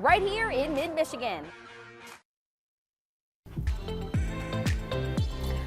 right here in mid-Michigan.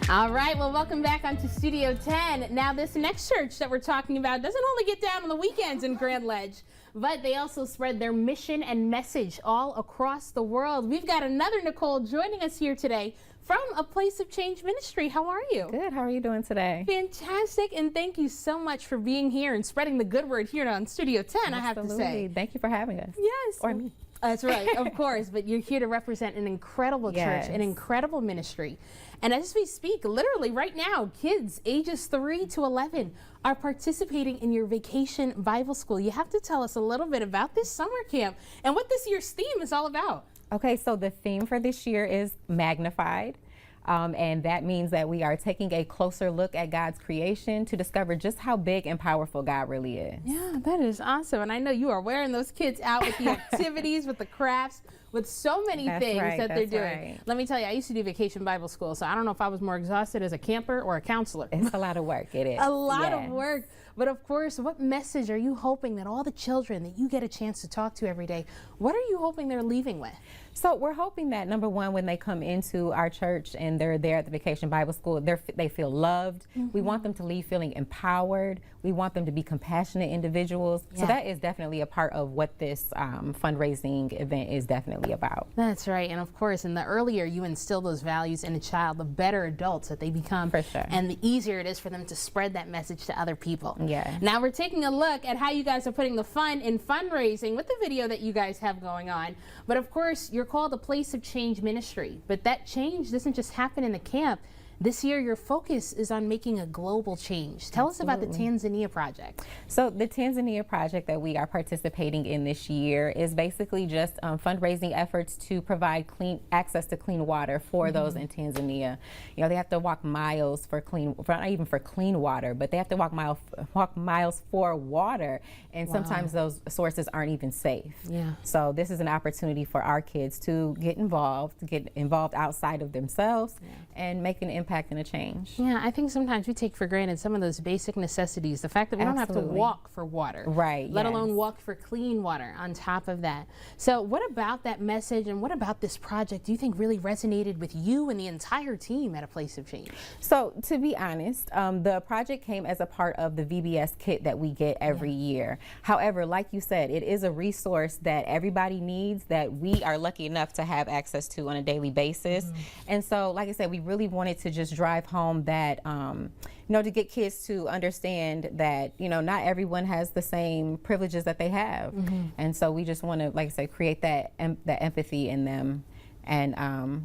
All right, well, welcome back onto Studio 10. Now, this next church that we're talking about doesn't only get down on the weekends in Grand Ledge, but they also spread their mission and message all across the world. We've got another Nicole joining us here today from A Place of Change Ministry. How are you? Good. How are you doing today? Fantastic, and thank you so much for being here and spreading the good word here on Studio 10, Absolutely. I have to say. Thank you for having us. Yes. Or me. That's right, of course, but you're here to represent an incredible church, an incredible ministry. And as we speak, literally right now, kids ages 3 to 11 are participating in your Vacation Bible School. You have to tell us a little bit about this summer camp and what this year's theme is all about. Okay, so the theme for this year is magnified. And that means that we are taking a closer look at God's creation to discover just how big and powerful God really is. Yeah, that is awesome. And I know you are wearing those kids out with the activities, with the crafts, with so many things that they're doing. Right. Let me tell you, I used to do Vacation Bible School, so I don't know if I was more exhausted as a camper or a counselor. It's a lot of work, it is. A lot of work. But of course, what message are you hoping that all the children that you get a chance to talk to every day, what are you hoping they're leaving with? So we're hoping that, number one, when they come into our church and they're there at the Vacation Bible School, they feel loved. We want them to leave feeling empowered. We want them to be compassionate individuals. So that is definitely a part of what this fundraising event is definitely about. That's right. And of course, and the earlier you instill those values in a child, the better adults that they become. For sure. And the easier it is for them to spread that message to other people. Yeah. Now we're taking a look at how you guys are putting the fun in fundraising with the video that you guys have going on. But of course, you're called A Place of Change Ministry. But that change doesn't just happen in the camp. This year, your focus is on making a global change. Tell us about the Tanzania project. So the Tanzania project that we are participating in this year is basically just fundraising efforts to provide access to clean water for those in Tanzania. You know, they have to walk miles for not even for clean water, but they have to walk miles for water, and sometimes those sources aren't even safe. Yeah. So this is an opportunity for our kids to get involved outside of themselves and make an impact and a change. Yeah, I think sometimes we take for granted some of those basic necessities. The fact that we don't have to walk for water, let alone walk for clean water on top of that. So what about that message and what about this project do you think really resonated with you and the entire team at A Place of Change? So to be honest, the project came as a part of the VBS kit that we get every year. However, like you said, it is a resource that everybody needs, that we are lucky enough to have access to on a daily basis. And so, like I said, we really wanted to just drive home that, you know, to get kids to understand that, you know, not everyone has the same privileges that they have. And so we just want to, like I said, create that empathy in them and,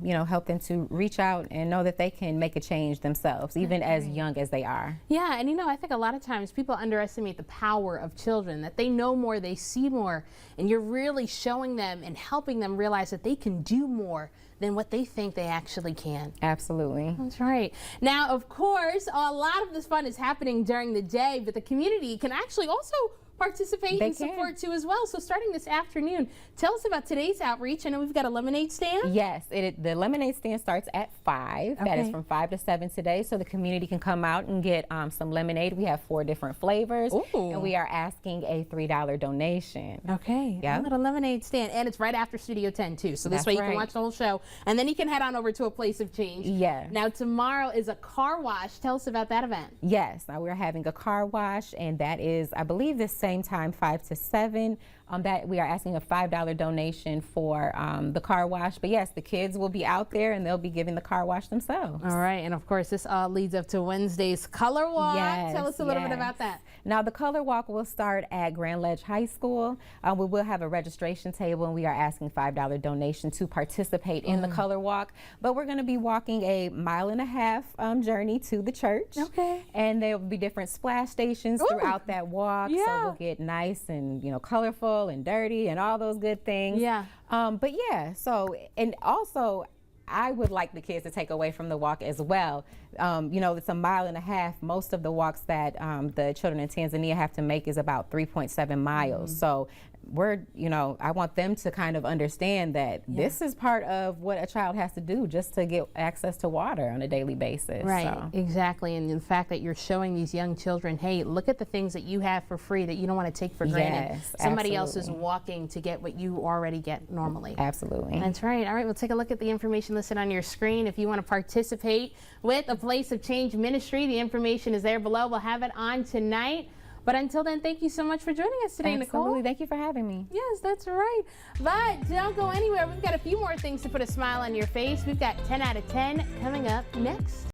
you know, help them to reach out and know that they can make a change themselves, even as young as they are. Yeah, and you know, I think a lot of times people underestimate the power of children, that they know more, they see more, and you're really showing them and helping them realize that they can do more than what they think they actually can. Absolutely. That's right. Now, of course, a lot of this fun is happening during the day, but the community can actually also participate and support too as well. So starting this afternoon, tell us about today's outreach. I know we've got a lemonade stand. Yes, the lemonade stand starts at 5. That is from 5 to 7 today, so the community can come out and get some lemonade. We have 4 different flavors, and we are asking a $3 donation. Okay, a little lemonade stand, and it's right after Studio 10 too, so this way you can watch the whole show, and then you can head on over to A Place of Change. Yeah. Now tomorrow is a car wash. Tell us about that event. Yes, now we're having a car wash, and that is, I believe, this same time, 5 to 7. That we are asking a $5 donation for the car wash. But yes, the kids will be out there and they'll be giving the car wash themselves. All right, and of course this all leads up to Wednesday's color walk. Tell us a little bit about that. Now the color walk will start at Grand Ledge High School. We will have a registration table, and we are asking $5 donation to participate in the color walk. But we're going to be walking a 1.5 mile journey to the church. Okay. And there will be different splash stations throughout that walk. So we'll get nice and, you know, colorful and dirty and all those good things. Yeah. But yeah, so, and also I would like the kids to take away from the walk as well. You know, it's a 1.5 miles. Most of the walks that the children in Tanzania have to make is about 3.7 miles. So I want them to kind of understand that this is part of what a child has to do just to get access to water on a daily basis. Right, so. Exactly. And the fact that you're showing these young children, hey, look at the things that you have for free that you don't want to take for granted. Yes, Somebody else is walking to get what you already get normally. Absolutely. That's right. All right, we'll take a look at the information listed on your screen. If you want to participate with a Place of Change ministry, the information is there below. We'll have it on tonight. But until then, thank you so much for joining us today, Nicole. Absolutely. Thank you for having me. Yes, that's right. But don't go anywhere. We've got a few more things to put a smile on your face. We've got 10 out of 10 coming up next.